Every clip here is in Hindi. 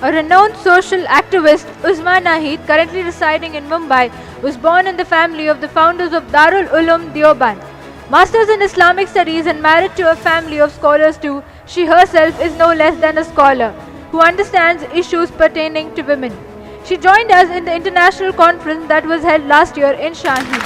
A renowned social activist, Uzma Nahid, currently residing in Mumbai, was born in the family of the founders of Darul Uloom Deoband. Masters in Islamic Studies and married to a family of scholars too, she herself is no less than a scholar who understands issues pertaining to women. She joined us in the international conference that was held last year in Shaheen.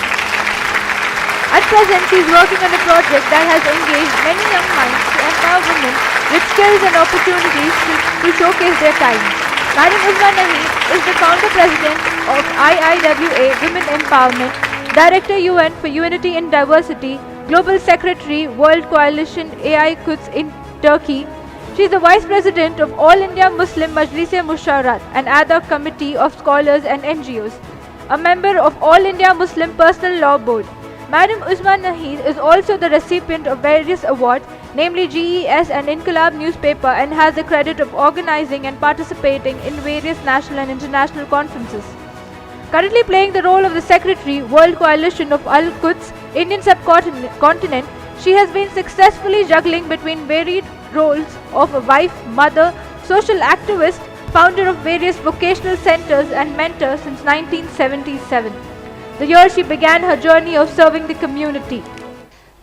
At present, she is working on a project that has engaged many young minds to empower women with skills and opportunities to showcase their talents. Madam Uzma Nahid is the founder-president of IIWA Women Empowerment, Director UN for Unity in Diversity, Global Secretary World Coalition AI Quds in Turkey. She is the Vice President of All India Muslim Majlis-e-Mushawarat, an ad hoc committee of scholars and NGOs, a member of All India Muslim Personal Law Board. Madam Uzma Nahid is also the recipient of various awards, namely GES and Inqilab newspaper, and has the credit of organizing and participating in various national and international conferences. Currently playing the role of the Secretary, World Coalition of Al-Quds, Indian subcontinent, she has been successfully juggling between varied roles of a wife, mother, social activist, founder of various vocational centers and mentor since 1977. The year she began her journey of serving the community.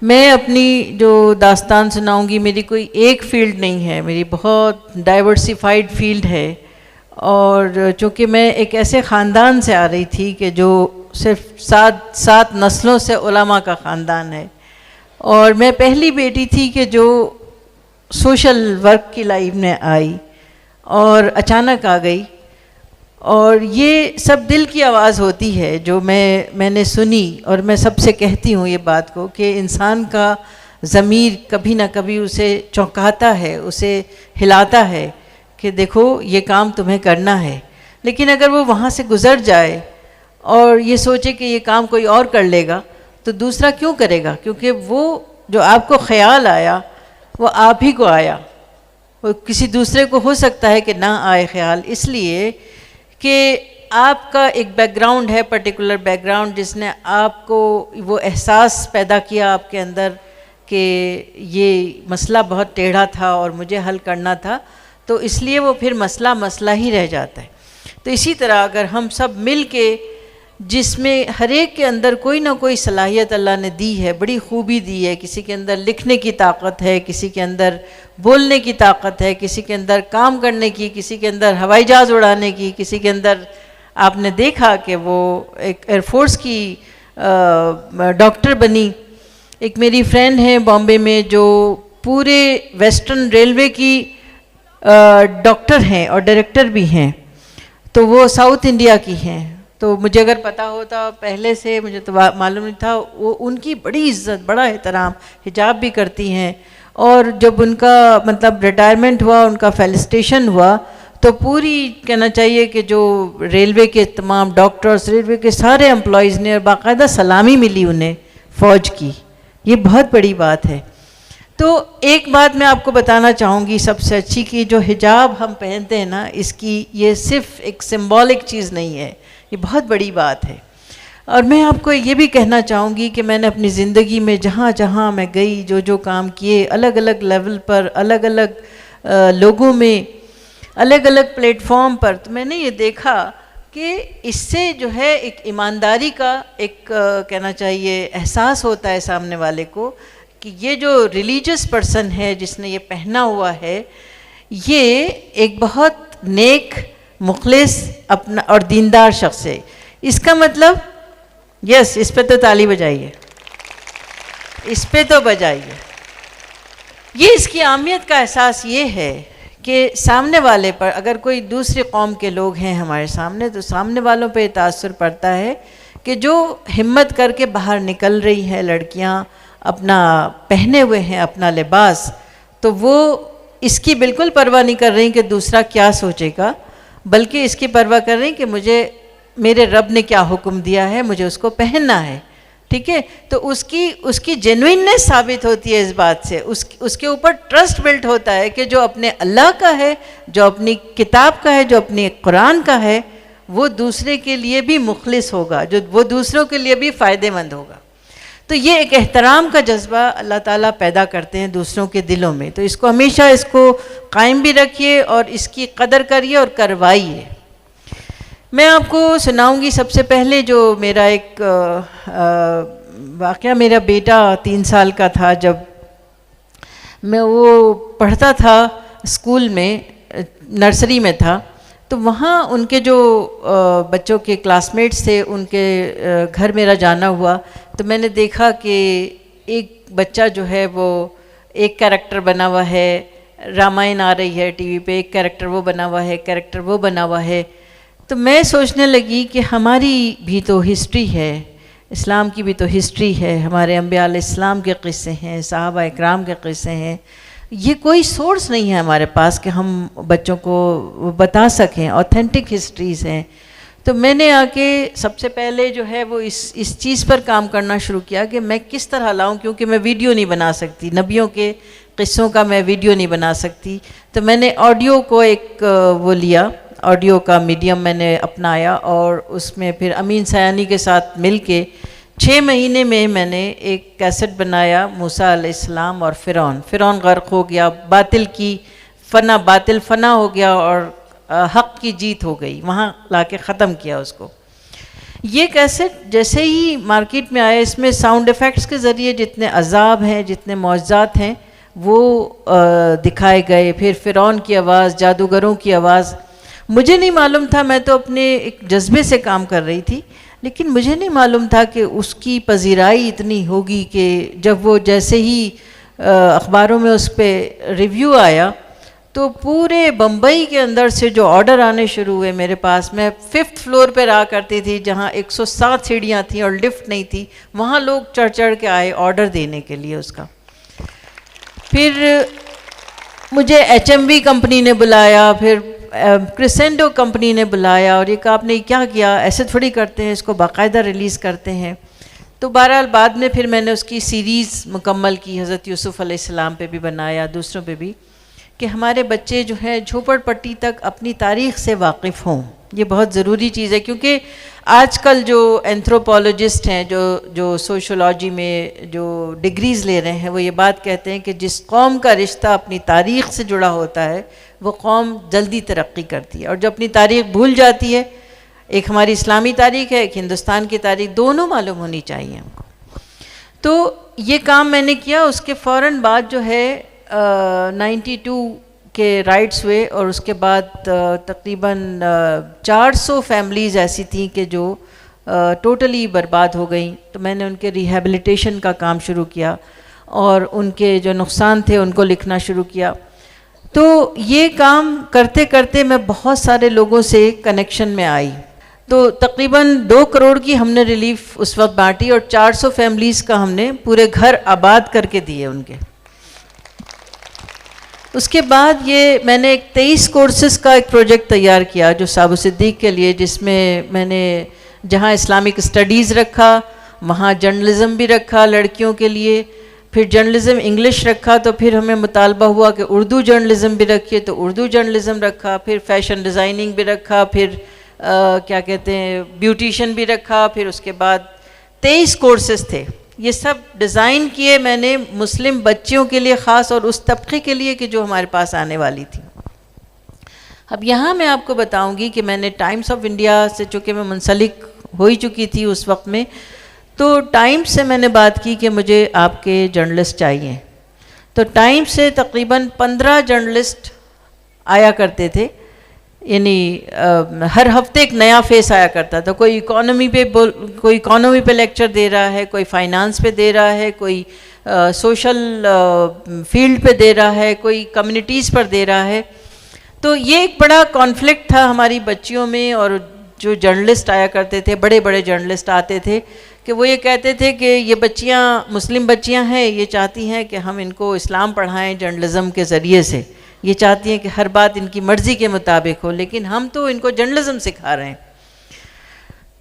मैं अपनी जो दास्तान सुनाऊंगी, मेरी कोई एक फील्ड नहीं है, मेरी बहुत डाइवर्सिफाइड फील्ड है। और चूँकि मैं एक ऐसे ख़ानदान से आ रही थी कि जो सिर्फ सात नस्लों से उलमा का ख़ानदान है, और मैं पहली बेटी थी कि जो सोशल वर्क की लाइफ में आई और अचानक आ गई। और ये सब दिल की आवाज़ होती है जो मैंने सुनी, और मैं सबसे कहती हूँ ये बात को कि इंसान का ज़मीर कभी ना कभी उसे चौंकाता है, उसे हिलाता है कि देखो ये काम तुम्हें करना है। लेकिन अगर वो वहाँ से गुज़र जाए और ये सोचे कि ये काम कोई और कर लेगा, तो दूसरा क्यों करेगा? क्योंकि वो जो आपको ख़याल आया वो आप ही को आया, वो किसी दूसरे को हो सकता है कि ना आए ख़याल, इसलिए कि आपका एक बैकग्राउंड है, पर्टिकुलर बैकग्राउंड, जिसने आपको वो एहसास पैदा किया आपके अंदर कि ये मसला बहुत टेढ़ा था और मुझे हल करना था, तो इसलिए वो फिर मसला ही रह जाता है। तो इसी तरह अगर हम सब मिल के, जिसमें हर एक के अंदर कोई ना कोई सलाहियत अल्लाह ने दी है, बड़ी खूबी दी है, किसी के अंदर लिखने की ताकत है, किसी के अंदर बोलने की ताकत है, किसी के अंदर काम करने की, किसी के अंदर हवाई जहाज़ उड़ाने की, किसी के अंदर आपने देखा कि वो एक एयरफोर्स की डॉक्टर बनी। एक मेरी फ्रेंड है बॉम्बे में जो पूरे वेस्टर्न रेलवे की डॉक्टर हैं और डायरेक्टर भी हैं, तो वो साउथ इंडिया की हैं। तो मुझे अगर पता होता पहले से, मुझे तो मालूम नहीं था, वो उनकी बड़ी इज़्ज़त, बड़ा एहतराम, हिजाब भी करती हैं। और जब उनका मतलब रिटायरमेंट हुआ, उनका फेलिसिटेशन हुआ, तो पूरी कहना चाहिए कि जो रेलवे के तमाम डॉक्टर्स, रेलवे के सारे एम्प्लॉयज़ ने, और बाकायदा सलामी मिली उन्हें फ़ौज की, ये बहुत बड़ी बात है। तो एक बात मैं आपको बताना चाहूँगी सबसे अच्छी, कि जो हिजाब हम पहनते हैं ना, इसकी ये सिर्फ़ एक सिंबॉलिक चीज़ नहीं है, ये बहुत बड़ी बात है। और मैं आपको ये भी कहना चाहूँगी कि मैंने अपनी ज़िंदगी में जहाँ जहाँ मैं गई, जो काम किए, अलग अलग लेवल पर, अलग अलग लोगों में, अलग अलग प्लेटफॉर्म पर, तो मैंने ये देखा कि इससे जो है एक ईमानदारी का एक कहना चाहिए एहसास होता है सामने वाले को, कि ये जो रिलीजियस पर्सन है जिसने ये पहना हुआ है, ये एक बहुत नेक, मुखलिस अपना और दीनदार शख्स है। इसका मतलब यस, इस पे तो ताली बजाइए, इस पे तो बजाइए। ये इसकी अहमियत का एहसास ये है कि सामने वाले पर, अगर कोई दूसरी कौम के लोग हैं हमारे सामने, तो सामने वालों पे तासुर पड़ता है कि जो हिम्मत करके बाहर निकल रही हैं लड़कियां, अपना पहने हुए हैं अपना लिबास, तो वो इसकी बिल्कुल परवाह नहीं कर रही कि दूसरा क्या सोचेगा, बल्कि इसकी परवाह कर रही कि मुझे मेरे रब ने क्या हुक्म दिया है, मुझे उसको पहनना है। ठीक है, तो उसकी जेन्युइननेस साबित होती है इस बात से, उसके ऊपर ट्रस्ट बिल्ट होता है कि जो अपने अल्लाह का है, जो अपनी किताब का है, जो अपनी कुरान का है, वो दूसरे के लिए भी मुखलिस होगा, जो वो दूसरों के लिए भी फ़ायदेमंद होगा। तो ये एक एहतराम का जज्बा अल्लाह ताला पैदा करते हैं दूसरों के दिलों में। तो इसको हमेशा इसको कायम भी रखिए और इसकी कदर करिए और करवाइए। मैं आपको सुनाऊंगी सबसे पहले जो मेरा एक वाक़या। मेरा बेटा 3 साल का था जब मैं वो पढ़ता था स्कूल में, नर्सरी में था, तो वहाँ उनके जो बच्चों के क्लासमेट्स थे उनके घर मेरा जाना हुआ। तो मैंने देखा कि एक बच्चा जो है वो एक कैरेक्टर बना हुआ है, रामायण आ रही है टीवी पे, एक कैरेक्टर वो बना हुआ है, कैरेक्टर वो बना हुआ है। तो मैं सोचने लगी कि हमारी भी तो हिस्ट्री है, इस्लाम की भी तो हिस्ट्री है, हमारे अम्बिया अलैहिस्सलाम के क़िस्से हैं, सहाबा इकराम के क़िस्से हैं। ये कोई सोर्स नहीं है हमारे पास कि हम बच्चों को बता सकें, ऑथेंटिक हिस्ट्रीज़ हैं। तो मैंने आके सबसे पहले जो है वो इस चीज़ पर काम करना शुरू किया कि मैं किस तरह लाऊं, क्योंकि मैं वीडियो नहीं बना सकती, नबियों के क़िस्सों का मैं वीडियो नहीं बना सकती। तो मैंने ऑडियो को एक वो लिया, ऑडियो का मीडियम मैंने अपनाया और उसमें फिर अमीन सयानी के साथ मिल के 6 महीने में मैंने एक कैसेट बनाया, मूसा अलैहिस्सलाम और फ़िरौन गर्क हो गया, बातिल फना हो गया और हक़ की जीत हो गई, वहाँ लाके ख़त्म किया उसको। ये कैसेट जैसे ही मार्केट में आया, इसमें साउंड इफ़ेक्ट्स के ज़रिए जितने अज़ाब हैं, जितने मौजज़ात हैं वो दिखाए गए। फिर फ़िरौन की आवाज़, जादूगरों की आवाज़। मुझे नहीं मालूम था, मैं तो अपने एक जज्बे से काम कर रही थी, लेकिन मुझे नहीं मालूम था कि उसकी पजीराई इतनी होगी कि जब वो जैसे ही अखबारों में उस पर रिव्यू आया तो पूरे बम्बई के अंदर से जो ऑर्डर आने शुरू हुए मेरे पास। मैं 5th फ्लोर पर रहा करती थी जहाँ 107 सीढ़ियाँ थी और लिफ्ट नहीं थी, वहाँ लोग चढ़ चढ़ के आए ऑर्डर देने के लिए उसका। फिर मुझे HMV कंपनी ने बुलाया, फिर क्रिसेंडो कंपनी ने बुलाया और ये कहा आपने क्या किया, ऐसे थोड़ी करते हैं, इसको बाकायदा रिलीज़ करते हैं। तो बहरहाल बाद में फिर मैंने उसकी सीरीज़ मुकम्मल की, हज़रत यूसुफ़ अलैहिस्सलाम पे भी बनाया, दूसरों पे भी, कि हमारे बच्चे जो हैं झोपड़पट्टी तक अपनी तारीख़ से वाकिफ़ हों। ये बहुत ज़रूरी चीज़ है, क्योंकि आजकल जो एंथ्रोपोलॉजिस्ट हैं, जो सोशोलॉजी में जो डिग्रीज़ ले रहे हैं, वो ये बात कहते हैं कि जिस कौम का रिश्ता अपनी तारीख़ से जुड़ा होता है वो कौम जल्दी तरक्की करती है, और जो अपनी तारीख़ भूल जाती है, एक हमारी इस्लामी तारीख़ है, एक हिंदुस्तान की तारीख़, दोनों मालूम होनी चाहिए हमको। तो ये काम मैंने किया। उसके फ़ौरन बाद जो है 92 के राइट्स हुए और उसके बाद तकरीबन 400 फैमिलीज़ ऐसी थी कि जो टोटली बर्बाद हो गई। तो मैंने उनके रिहैबिलिटेशन का काम शुरू किया और उनके जो नुकसान थे उनको लिखना शुरू किया। तो ये काम करते करते मैं बहुत सारे लोगों से कनेक्शन में आई। तो तकरीबन 2 करोड़ की हमने रिलीफ उस वक्त बांटी और 400 फैमिलीज़ का हमने पूरे घर आबाद करके दिए उनके। उसके बाद ये मैंने एक 23 कोर्सेज़ का एक प्रोजेक्ट तैयार किया जो साबु सिद्दीक़ के लिए, जिसमें मैंने जहाँ इस्लामिक स्टडीज़ रखा, वहाँ जर्नलिज़म भी रखा लड़कियों के लिए, फिर जर्नलिज़म इंग्लिश रखा, तो फिर हमें मुतालबा हुआ कि उर्दू जर्नलिज़म भी रखिए, तो उर्दू जर्नलिज़म रखा, फिर फैशन डिज़ाइनिंग भी रखा, फिर क्या कहते हैं ब्यूटिशन भी रखा, फिर उसके बाद 23 कोर्सेज़ थे। ये सब डिज़ाइन किए मैंने मुस्लिम बच्चियों के लिए ख़ास और उस तबके के लिए कि जो हमारे पास आने वाली थी। अब यहाँ मैं आपको बताऊँगी कि मैंने टाइम्स ऑफ इंडिया से, चूँकि मैं मुंसलिक हो ही चुकी थी उस वक्त में, तो टाइम्स से मैंने बात की कि मुझे आपके जर्नलिस्ट चाहिए। तो टाइम्स से तकरीबन 15 जर्नलिस्ट आया करते थे, यानी हर हफ्ते एक नया फेस आया करता था। कोई इकोनॉमी पे लेक्चर दे रहा है, कोई फाइनेंस पे दे रहा है, कोई सोशल फील्ड पे दे रहा है, कोई कम्युनिटीज़ पर दे रहा है। तो ये एक बड़ा कॉन्फ्लिक्ट था हमारी बच्चियों में, और जो जर्नलिस्ट आया करते थे, बड़े बड़े जर्नलिस्ट आते थे कि वो ये कहते थे कि ये बच्चियाँ मुस्लिम बच्चियाँ हैं, ये चाहती हैं कि हम इनको इस्लाम पढ़ाएं जर्नलिज़म के ज़रिए से, ये चाहती हैं कि हर बात इनकी मर्ज़ी के मुताबिक हो, लेकिन हम तो इनको जर्नलिज़म सिखा रहे हैं।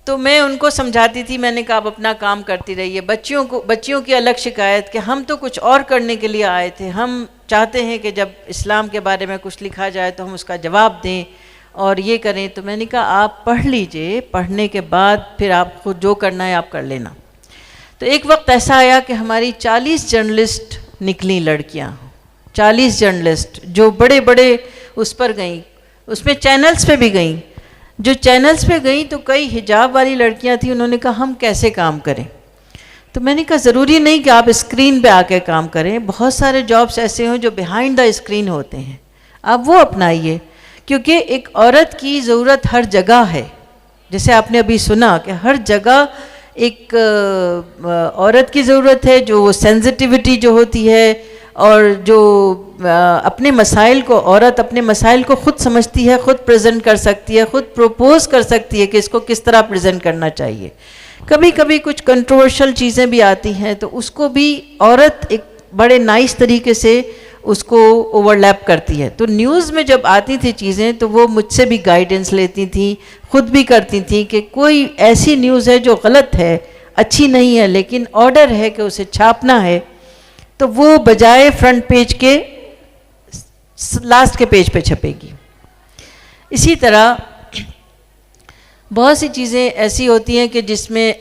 तो मैं उनको समझाती थी, मैंने कहा आप अपना काम करती रहिए। बच्चियों की अलग शिकायत कि हम तो कुछ और करने के लिए आए थे, हम चाहते हैं कि जब इस्लाम के बारे में कुछ लिखा जाए तो हम उसका जवाब दें और ये करें। तो मैंने कहा आप पढ़ लीजिए, पढ़ने के बाद फिर आप खुद जो करना है आप कर लेना। तो एक वक्त ऐसा आया कि हमारी 40 जर्नलिस्ट निकली लड़कियां, 40 जर्नलिस्ट जो बड़े बड़े उस पर गईं, उसमें चैनल्स पे भी गईं। जो चैनल्स पे गईं तो कई हिजाब वाली लड़कियां थी, उन्होंने कहा हम कैसे काम करें। तो मैंने कहा ज़रूरी नहीं कि आप स्क्रीन पे आके काम करें, बहुत सारे जॉब्स ऐसे हों जो बिहाइंड द स्क्रीन होते हैं, आप वो अपनाइए, क्योंकि एक औरत की ज़रूरत हर जगह है। जैसे आपने अभी सुना कि हर जगह एक औरत की ज़रूरत है, जो सेंसिटिविटी जो होती है और जो अपने मसाइल को, औरत अपने मसाइल को ख़ुद समझती है, ख़ुद प्रेजेंट कर सकती है, ख़ुद प्रपोज कर सकती है कि इसको किस तरह प्रेजेंट करना चाहिए। कभी कभी कुछ कंट्रोवर्शियल चीज़ें भी आती हैं तो उसको भी औरत एक बड़े नाइस तरीके से उसको ओवरलैप करती है। तो न्यूज़ में जब आती थी चीज़ें तो वो मुझसे भी गाइडेंस लेती थी, खुद भी करती थी कि कोई ऐसी न्यूज़ है जो गलत है, अच्छी नहीं है, लेकिन ऑर्डर है कि उसे छापना है, तो वो बजाय फ्रंट पेज के लास्ट के पेज पे छपेगी। इसी तरह बहुत सी चीज़ें ऐसी होती हैं कि जिसमें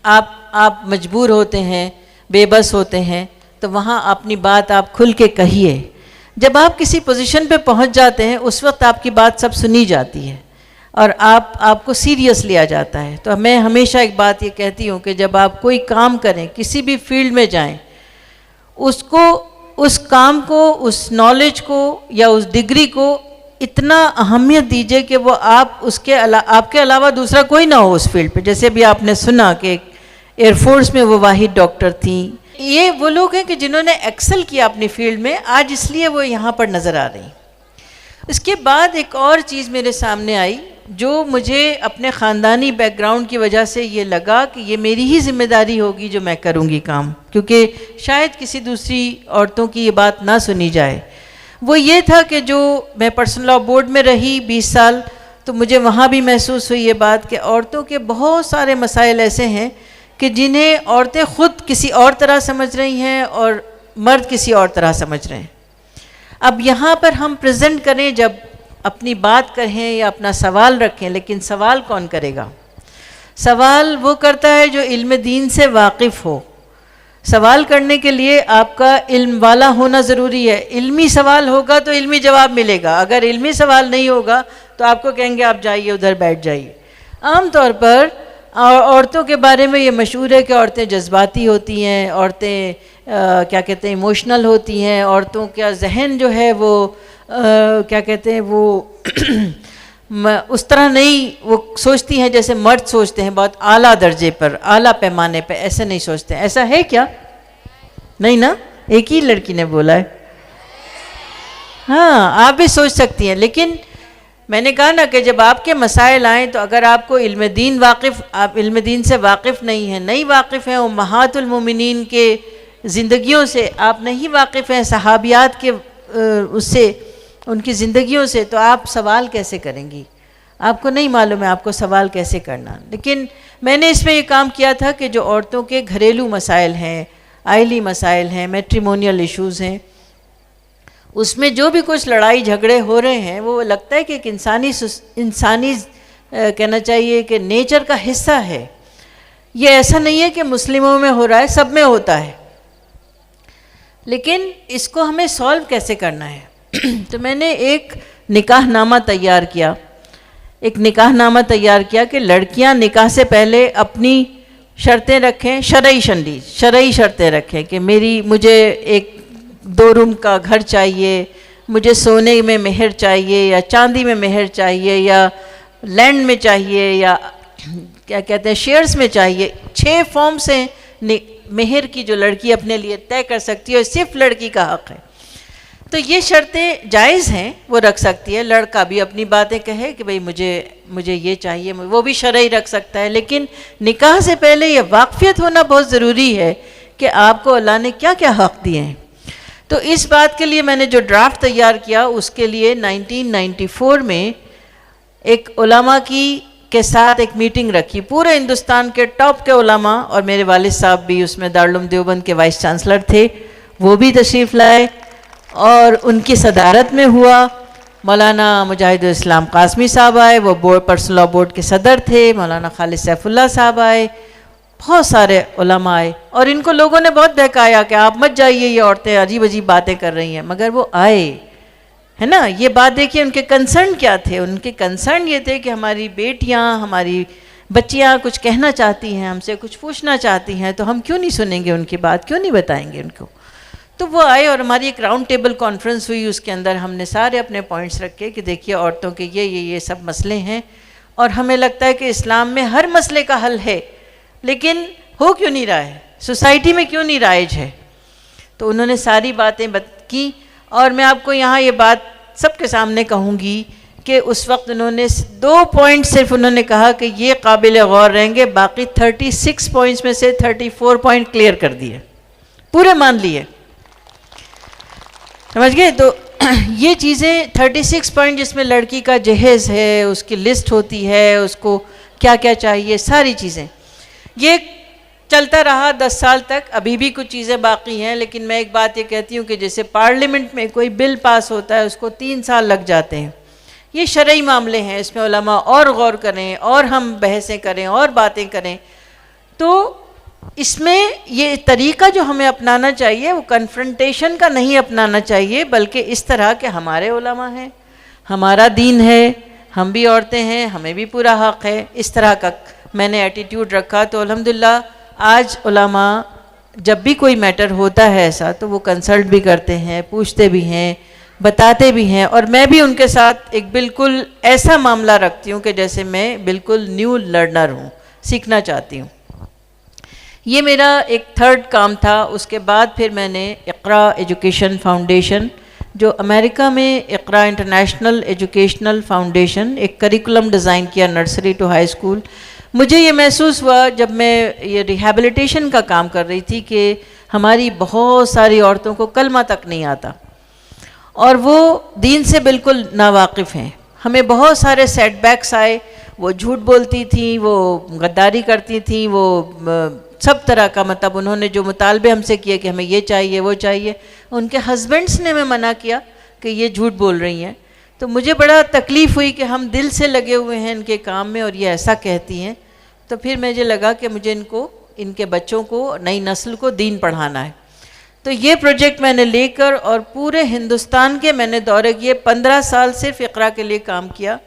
आप मजबूर होते हैं, बेबस होते हैं, तो वहाँ अपनी बात आप खुल के कहिए। जब आप किसी पोजीशन पे पहुँच जाते हैं उस वक्त आपकी बात सब सुनी जाती है और आपको सीरियस लिया जाता है। तो मैं हमेशा एक बात ये कहती हूँ कि जब आप कोई काम करें, किसी भी फील्ड में जाएं, उसको, उस काम को, उस नॉलेज को या उस डिग्री को इतना अहमियत दीजिए कि वो आपके अलावा दूसरा कोई ना हो उस फील्ड पे। जैसे भी आपने सुना कि एयरफोर्स में वो वाहिद डॉक्टर थी। ये वो लोग हैं कि जिन्होंने एक्सेल किया अपनी फील्ड में, आज इसलिए वो यहाँ पर नज़र आ रही। इसके बाद एक और चीज़ मेरे सामने आई जो मुझे अपने ख़ानदानी बैकग्राउंड की वजह से ये लगा कि ये मेरी ही जिम्मेदारी होगी जो मैं करूँगी काम, क्योंकि शायद किसी दूसरी औरतों की ये बात ना सुनी जाए। वो ये था कि जो मैं पर्सनल लॉ बोर्ड में रही 20 साल, तो मुझे वहाँ भी महसूस हुई ये बात कि औरतों के बहुत सारे मसाइल ऐसे हैं कि जिन्हें औरतें ख़ुद किसी और तरह समझ रही हैं और मर्द किसी और तरह समझ रहे हैं। अब यहाँ पर हम प्रेजेंट करें, जब अपनी बात कहें या अपना सवाल रखें, लेकिन सवाल कौन करेगा? सवाल वो करता है जो इल्म दीन से वाकिफ़ हो। सवाल करने के लिए आपका इल्म वाला होना ज़रूरी है। इल्मी सवाल होगा तो इल्मी जवाब मिलेगा, अगर इल्मी सवाल नहीं होगा तो आपको कहेंगे आप जाइए उधर बैठ जाइए। आम तौर पर औरतों के बारे में ये मशहूर है कि औरतें जज्बाती होती हैं, औरतें क्या कहते हैं इमोशनल होती हैं, औरतों का जहन जो है वो क्या कहते हैं वो उस तरह नहीं वो सोचती हैं जैसे मर्द सोचते हैं, बहुत आला दर्जे पर, आला पैमाने पे, ऐसे नहीं सोचते हैं। ऐसा है क्या? नहीं ना, एक ही लड़की ने बोला है। हाँ, आप भी सोच सकती हैं, लेकिन मैंने कहा ना कि जब आपके मसाइल आएँ तो अगर आपको इल्म दीन वाकिफ़, आप इल्म दीन से वाकिफ़ नहीं हैं, नहीं वाकिफ़ हैं उम्महातुल मोमिनीन के ज़िंदगियों से, आप नहीं वाकिफ़ हैं सहाबियात के उससे, उनकी ज़िंदगियों से, तो आप सवाल कैसे करेंगी? आपको नहीं मालूम है आपको सवाल कैसे करना। लेकिन मैंने इसमें ये काम किया था कि जो औरतों के घरेलू मसाइल हैं, आइली मसाइल हैं, मैट्रिमोनियल इश्यूज़ हैं, उसमें जो भी कुछ लड़ाई झगड़े हो रहे हैं, वो लगता है कि एक इंसानी कहना चाहिए कि नेचर का हिस्सा है। ये ऐसा नहीं है कि मुस्लिमों में हो रहा है, सब में होता है, लेकिन इसको हमें सॉल्व कैसे करना है। तो मैंने एक निकाहनामा तैयार किया, एक निकाहनामा तैयार किया कि लड़कियां निकाह से पहले अपनी शर्तें रखें, शरई शर्तें रखें कि मुझे एक 2 रूम का घर चाहिए, मुझे सोने में मेहर चाहिए या चांदी में मेहर चाहिए या लैंड में चाहिए या क्या कहते हैं शेयर्स में चाहिए। 6 फॉर्म से मेहर की जो लड़की अपने लिए तय कर सकती है, सिर्फ लड़की का हक़ है। तो ये शर्तें जायज़ हैं, वो रख सकती है। लड़का भी अपनी बातें कहे कि भाई मुझे ये चाहिए, वो भी शरई रख सकता है। लेकिन निकाह से पहले ये वाक़फ़ियत होना बहुत ज़रूरी है कि आपको अल्लाह ने क्या क्या हक़ दिए हैं। तो इस बात के लिए मैंने जो ड्राफ्ट तैयार किया, उसके लिए 1994 में एक उलमा के साथ एक मीटिंग रखी, पूरे हिंदुस्तान के टॉप के उलमा, और मेरे वालिद साहब भी उसमें दारुल उलूम देवबंद के वाइस चांसलर थे, वो भी तशरीफ़ लाए और उनकी सदारत में हुआ। मौलाना मुजाहिदुल इस्लाम कासमी साहब आए, वो पर्सनल लॉ बोर्ड के सदर थे। मौलाना खालिद सैफुल्लाह साहब आए बहुत सारे उलमा आए और इनको लोगों ने बहुत बहकाया कि आप मत जाइए, ये औरतें अजीब अजीब बातें कर रही हैं, मगर वो आए, है ना। ये बात देखिए उनके कंसर्न क्या थे। उनके कंसर्न ये थे कि हमारी बेटियां, हमारी बच्चियां कुछ कहना चाहती हैं, हमसे कुछ पूछना चाहती हैं, तो हम क्यों नहीं सुनेंगे उनकी बात, क्यों नहीं बताएंगे उनको। तो वो आए और हमारी एक राउंड टेबल कॉन्फ्रेंस हुई। उसके अंदर हमने सारे अपने पॉइंट्स रखे कि देखिए औरतों के ये सब मसले हैं और हमें लगता है कि इस्लाम में हर मसले का हल है, लेकिन हो क्यों नहीं रहा है, सोसाइटी में क्यों नहीं राइज है। तो उन्होंने सारी बातें की और मैं आपको यहाँ ये बात सबके सामने कहूँगी कि उस वक्त उन्होंने 2 पॉइंट सिर्फ उन्होंने कहा कि ये काबिल गौर रहेंगे, बाकी 36 पॉइंट्स में से 34 पॉइंट क्लियर कर दिए, पूरे मान लिए, समझ गए। तो ये चीज़ें 36 पॉइंट जिसमें लड़की का जहेज़ है, उसकी लिस्ट होती है, उसको क्या क्या चाहिए, सारी चीज़ें, ये चलता रहा 10 साल तक। अभी भी कुछ चीज़ें बाकी हैं, लेकिन मैं एक बात ये कहती हूँ कि जैसे पार्लियामेंट में कोई बिल पास होता है उसको 3 साल लग जाते हैं। ये शरई मामले हैं, इसमें उलमा और गौर करें और हम बहसें करें और बातें करें। तो इसमें ये तरीका जो हमें अपनाना चाहिए वो कन्फ्रंटेशन का नहीं अपनाना चाहिए, बल्कि इस तरह के हमारे उलमा हैं, हमारा दीन है, हम भी औरतें हैं, हमें भी पूरा हक़ है, इस तरह का मैंने एटीट्यूड रखा। तो अल्हम्दुलिल्लाह आज उलमा जब भी कोई मैटर होता है ऐसा तो वो कंसल्ट भी करते हैं, पूछते भी हैं, बताते भी हैं, और मैं भी उनके साथ एक बिल्कुल ऐसा मामला रखती हूँ कि जैसे मैं बिल्कुल न्यू लर्नर हूँ, सीखना चाहती हूँ। ये मेरा एक 3rd काम था। उसके बाद फिर मैंने इक़रा एजुकेशन फाउंडेशन, जो अमेरिका में इक़रा इंटरनेशनल एजुकेशनल फाउंडेशन, एक करिकुलम डिज़ाइन किया नर्सरी टू हाई स्कूल। मुझे ये महसूस हुआ जब मैं ये रिहैबिलिटेशन का काम कर रही थी कि हमारी बहुत सारी औरतों को कलमा तक नहीं आता और वो दीन से बिल्कुल नावाकिफ़ हैं। हमें बहुत सारे सेटबैक्स आए, वो झूठ बोलती थी, वो गद्दारी करती थी, वो सब तरह का, मतलब उन्होंने जो मुतालबे हमसे किए कि हमें ये चाहिए वो चाहिए, उनके हस्बैंड्स ने हमें मना किया कि ये झूठ बोल रही हैं। तो मुझे बड़ा तकलीफ़ हुई कि हम दिल से लगे हुए हैं इनके काम में और ये ऐसा कहती हैं। तो फिर मुझे लगा कि मुझे इनको, इनके बच्चों को, नई नस्ल को दीन पढ़ाना है। तो ये प्रोजेक्ट मैंने लेकर और पूरे हिंदुस्तान के मैंने दौरे किए, 15 साल सिर्फ इक़रा के लिए काम किया।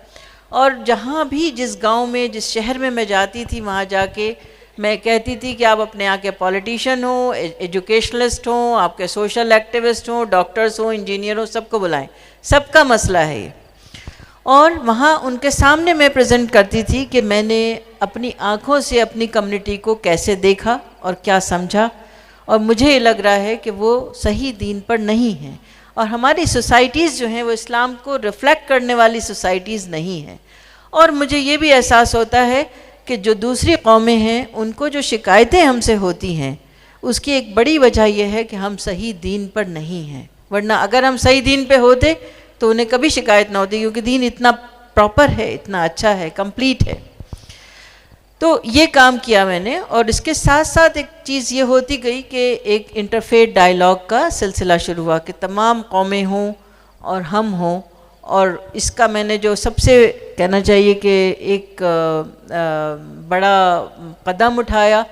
और जहाँ भी, जिस गांव में, जिस शहर में मैं जाती थी, वहाँ जाके मैं कहती थी कि आप अपने यहाँ के पॉलिटिशियन हो, एजुकेशनलिस्ट हो, आपके सोशल एक्टिविस्ट हो, डॉक्टर्स हो, इंजीनियर हो, सबको बुलाएं, सबका मसला है ये। और वहाँ उनके सामने मैं प्रेजेंट करती थी कि मैंने अपनी आँखों से अपनी कम्युनिटी को कैसे देखा और क्या समझा, और मुझे ये लग रहा है कि वो सही दीन पर नहीं है और हमारी सोसाइटीज़ जो हैं वो इस्लाम को रिफ़्लेक्ट करने वाली सोसाइटीज़ नहीं हैं। और मुझे ये भी एहसास होता है कि जो दूसरी कौमें हैं उनको जो शिकायतें हमसे होती हैं उसकी एक बड़ी वजह यह है कि हम सही दीन पर नहीं हैं, वरना अगर हम सही दीन पे होते तो उन्हें कभी शिकायत ना होती, क्योंकि दीन इतना प्रॉपर है, इतना अच्छा है, कंप्लीट है। तो ये काम किया मैंने। और इसके साथ साथ एक चीज़ ये होती गई कि एक इंटरफेथ डायलॉग का सिलसिला शुरू हुआ कि तमाम कौमें हों और हम हों। और इसका मैंने जो सबसे कहना चाहिए कि एक बड़ा कदम उठाया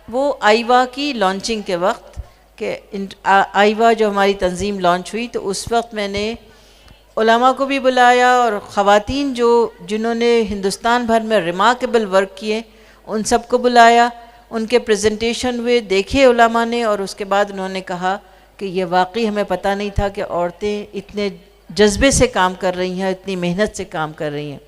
वो आईवा की लॉन्चिंग के वक्त, कि आईवा जो हमारी तंजीम लॉन्च हुई तो उस वक्त मैंने उलमा को भी बुलाया और ख़वातीन जिन्होंने हिंदुस्तान भर में रिमार्केबल वर्क किए उन सबको बुलाया, उनके प्रेजेंटेशन हुए, देखे उलमा ने, और उसके बाद उन्होंने कहा कि ये वाकई हमें पता नहीं था कि औरतें इतने जज्बे से काम कर रही हैं, इतनी मेहनत से काम कर रही हैं।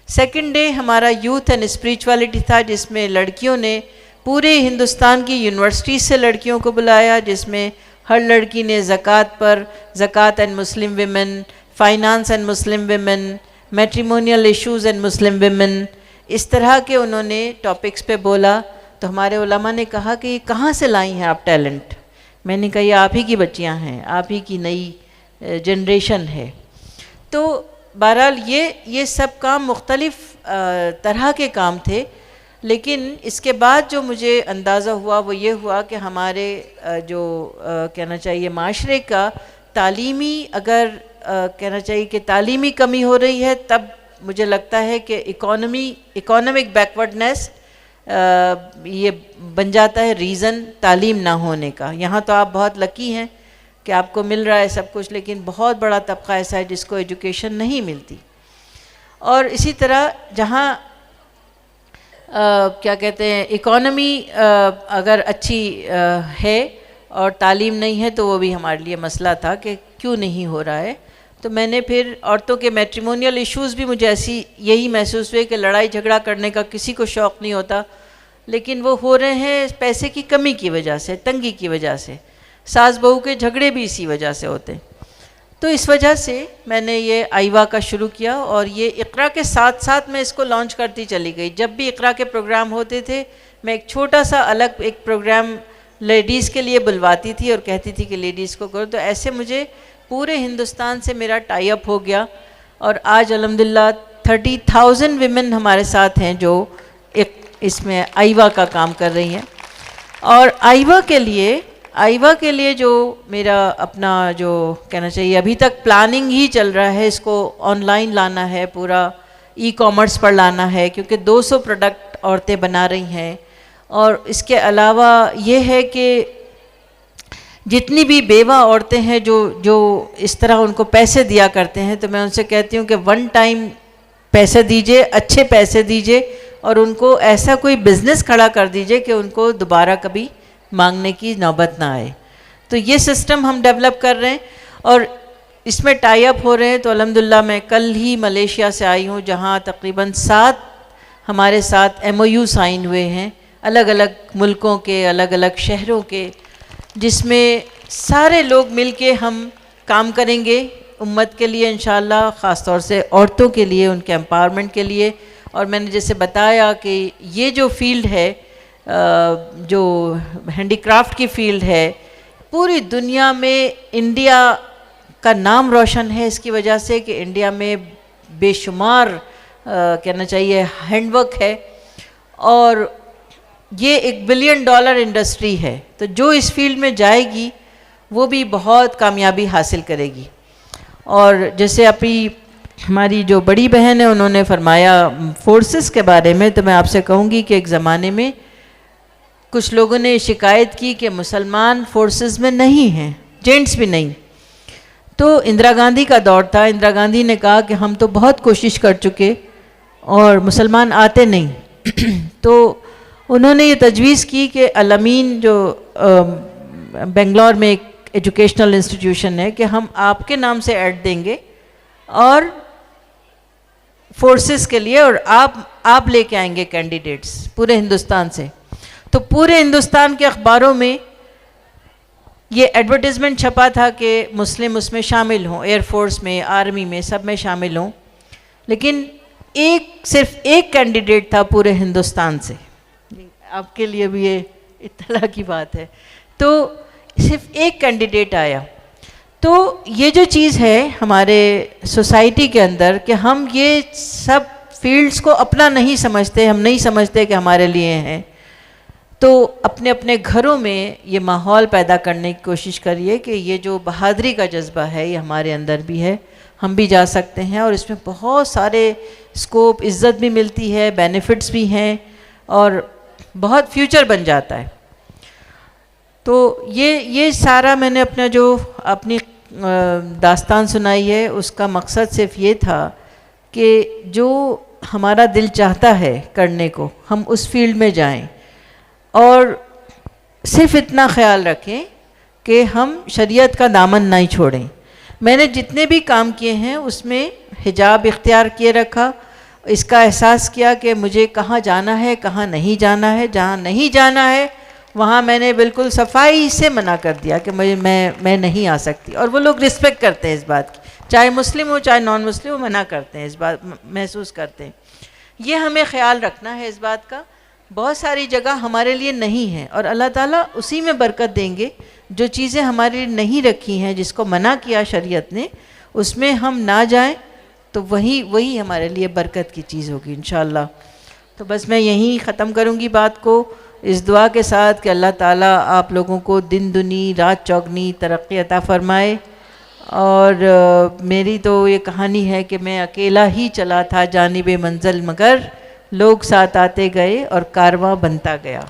सेकंड डे हमारा यूथ एंड स्पिरिचुअलिटी था, जिसमें लड़कियों ने पूरे हिंदुस्तान की यूनिवर्सिटी से लड़कियों को बुलाया, जिसमें हर लड़की ने ज़कात पर, ज़कात and Muslim women, finance and Muslim women, matrimonial issues and Muslim women, इस तरह के उन्होंने टॉपिक्स पे बोला। तो हमारे उलमा ने कहा कि ये कहाँ से लाई हैं आप टैलेंट। मैंने कहा ये आप ही की बच्चियाँ हैं, आप ही की नई जनरेशन है। तो बहरहाल ये सब काम मुख्तलिफ़ तरह के काम थे, लेकिन इसके बाद जो मुझे अंदाज़ा हुआ वो ये हुआ कि हमारे जो कहना चाहिए माशरे का तालीमी, अगर कहना चाहिए कि तालीमी कमी हो रही है, तब मुझे लगता है कि इकोनॉमिक बैकवर्डनेस ये बन जाता है रीज़न तालीम ना होने का। यहाँ तो आप बहुत लकी हैं कि आपको मिल रहा है सब कुछ, लेकिन बहुत बड़ा तबका ऐसा है जिसको एजुकेशन नहीं मिलती। और इसी तरह जहाँ क्या कहते हैं, इकोनॉमी अगर अच्छी है और तालीम नहीं है तो वो भी हमारे लिए मसला था कि क्यों नहीं हो रहा है। तो मैंने फिर औरतों के मैट्रिमोनियल इश्यूज़ भी मुझे ऐसी यही महसूस हुए कि लड़ाई झगड़ा करने का किसी को शौक़ नहीं होता, लेकिन वो हो रहे हैं पैसे की कमी की वजह से, तंगी की वजह से। सास बहू के झगड़े भी इसी वजह से होते हैं। तो इस वजह से मैंने ये आईवा का शुरू किया और ये इक़रा के साथ साथ मैं इसको लॉन्च करती चली गई। जब भी इक़रा के प्रोग्राम होते थे मैं एक छोटा सा अलग एक प्रोग्राम लेडीज़ के लिए बुलवाती थी और कहती थी कि लेडीज़ को करो। तो ऐसे मुझे पूरे हिंदुस्तान से मेरा टाई अप हो गया और आज अल्हम्दुलिल्लाह 30,000 विमेन हमारे साथ हैं जो एक इसमें आईवा का काम कर रही हैं। और आईवा के लिए जो मेरा अपना जो कहना चाहिए अभी तक प्लानिंग ही चल रहा है, इसको ऑनलाइन लाना है, पूरा ई-कॉमर्स पर लाना है, क्योंकि 200 प्रोडक्ट औरतें बना रही हैं। और इसके अलावा ये है कि जितनी भी बेवा औरतें हैं जो इस तरह उनको पैसे दिया करते हैं, तो मैं उनसे कहती हूँ कि वन टाइम पैसे दीजिए, अच्छे पैसे दीजिए और उनको ऐसा कोई बिज़नेस खड़ा कर दीजिए कि उनको दोबारा कभी मांगने की नौबत ना आए। तो ये सिस्टम हम डेवलप कर रहे हैं और इसमें टाई अप हो रहे हैं। तो अल्हम्दुलिल्लाह मैं कल ही मलेशिया से आई हूँ, जहाँ तकरीबन 7 हमारे साथ MOU साइन हुए हैं अलग अलग मुल्कों के, अलग अलग शहरों के, जिसमें सारे लोग मिलके हम काम करेंगे उम्मत के लिए इंशाअल्लाह, ख़ास तौर से औरतों के लिए, उनके एम्पावरमेंट के लिए। और मैंने जैसे बताया कि ये जो फील्ड है, जो हैंडीक्राफ्ट की फील्ड है, पूरी दुनिया में इंडिया का नाम रोशन है इसकी वजह से कि इंडिया में बेशुमार कहना चाहिए हैंडवर्क है और ये $1 बिलियन इंडस्ट्री है। तो जो इस फील्ड में जाएगी वो भी बहुत कामयाबी हासिल करेगी। और जैसे अभी हमारी जो बड़ी बहन है उन्होंने फरमाया फोर्सेस के बारे में, तो मैं आपसे कहूँगी कि एक ज़माने में कुछ लोगों ने शिकायत की कि मुसलमान फोर्सेस में नहीं हैं, जेंट्स भी नहीं। तो इंदिरा गांधी का दौर था, इंदिरा गांधी ने कहा कि हम तो बहुत कोशिश कर चुके और मुसलमान आते नहीं। तो उन्होंने ये तजवीज़ की कि अल-अमीन जो बेंगलोर में एक एजुकेशनल इंस्टीट्यूशन है कि हम आपके नाम से ऐड देंगे और फोर्सेस के लिए, और आप लेके आएंगे कैंडिडेट्स पूरे हिंदुस्तान से। तो पूरे हिंदुस्तान के अखबारों में ये एडवर्टाइजमेंट छपा था कि मुस्लिम उसमें शामिल हों, एयरफोर्स में, आर्मी में, सब में शामिल हों। लेकिन सिर्फ एक कैंडिडेट था पूरे हिंदुस्तान से। आपके लिए भी ये इत्तला की बात है। तो सिर्फ एक कैंडिडेट आया। तो ये जो चीज़ है हमारे सोसाइटी के अंदर कि हम ये सब फील्ड्स को अपना नहीं समझते, हम नहीं समझते कि हमारे लिए हैं, तो अपने अपने घरों में ये माहौल पैदा करने की कोशिश करिए कि ये जो बहादुरी का जज्बा है ये हमारे अंदर भी है, हम भी जा सकते हैं और इसमें बहुत सारे स्कोप, इज़्ज़त भी मिलती है, बेनिफिट्स भी हैं और बहुत फ्यूचर बन जाता है। तो ये सारा मैंने अपना जो अपनी दास्तान सुनाई है उसका मकसद सिर्फ ये था कि जो हमारा दिल चाहता है करने को हम उस फील्ड में जाएं और सिर्फ इतना ख्याल रखें कि हम शरीयत का दामन नहीं छोड़ें। मैंने जितने भी काम किए हैं उसमें हिजाब इख्तियार किए रखा, इसका एहसास किया कि मुझे कहाँ जाना है, कहाँ नहीं जाना है। जहाँ नहीं जाना है वहाँ मैंने बिल्कुल सफाई से मना कर दिया कि मैं नहीं आ सकती। और वो लोग रिस्पेक्ट करते हैं इस बात की, चाहे मुस्लिम हो चाहे नॉन मुस्लिम हो, मना करते हैं, इस बात महसूस करते हैं। ये हमें ख्याल रखना है इस बात का। बहुत सारी जगह हमारे लिए नहीं है और अल्लाह ताला उसी में बरकत देंगे। जो चीज़ें हमारे लिए नहीं रखी हैं, जिसको मना किया शरीयत ने, उसमें हम ना जाएं तो वही हमारे लिए बरकत की चीज़ होगी इंशाअल्लाह। तो बस मैं यहीं ख़त्म करूँगी बात को इस दुआ के साथ कि अल्लाह ताला आप लोगों को दिन दुनी रात चौगनी तरक्की अता फ़रमाए। और मेरी तो ये कहानी है कि मैं अकेला ही चला था जानिबे मंज़िल, मगर लोग साथ आते गए और कारवां बनता गया।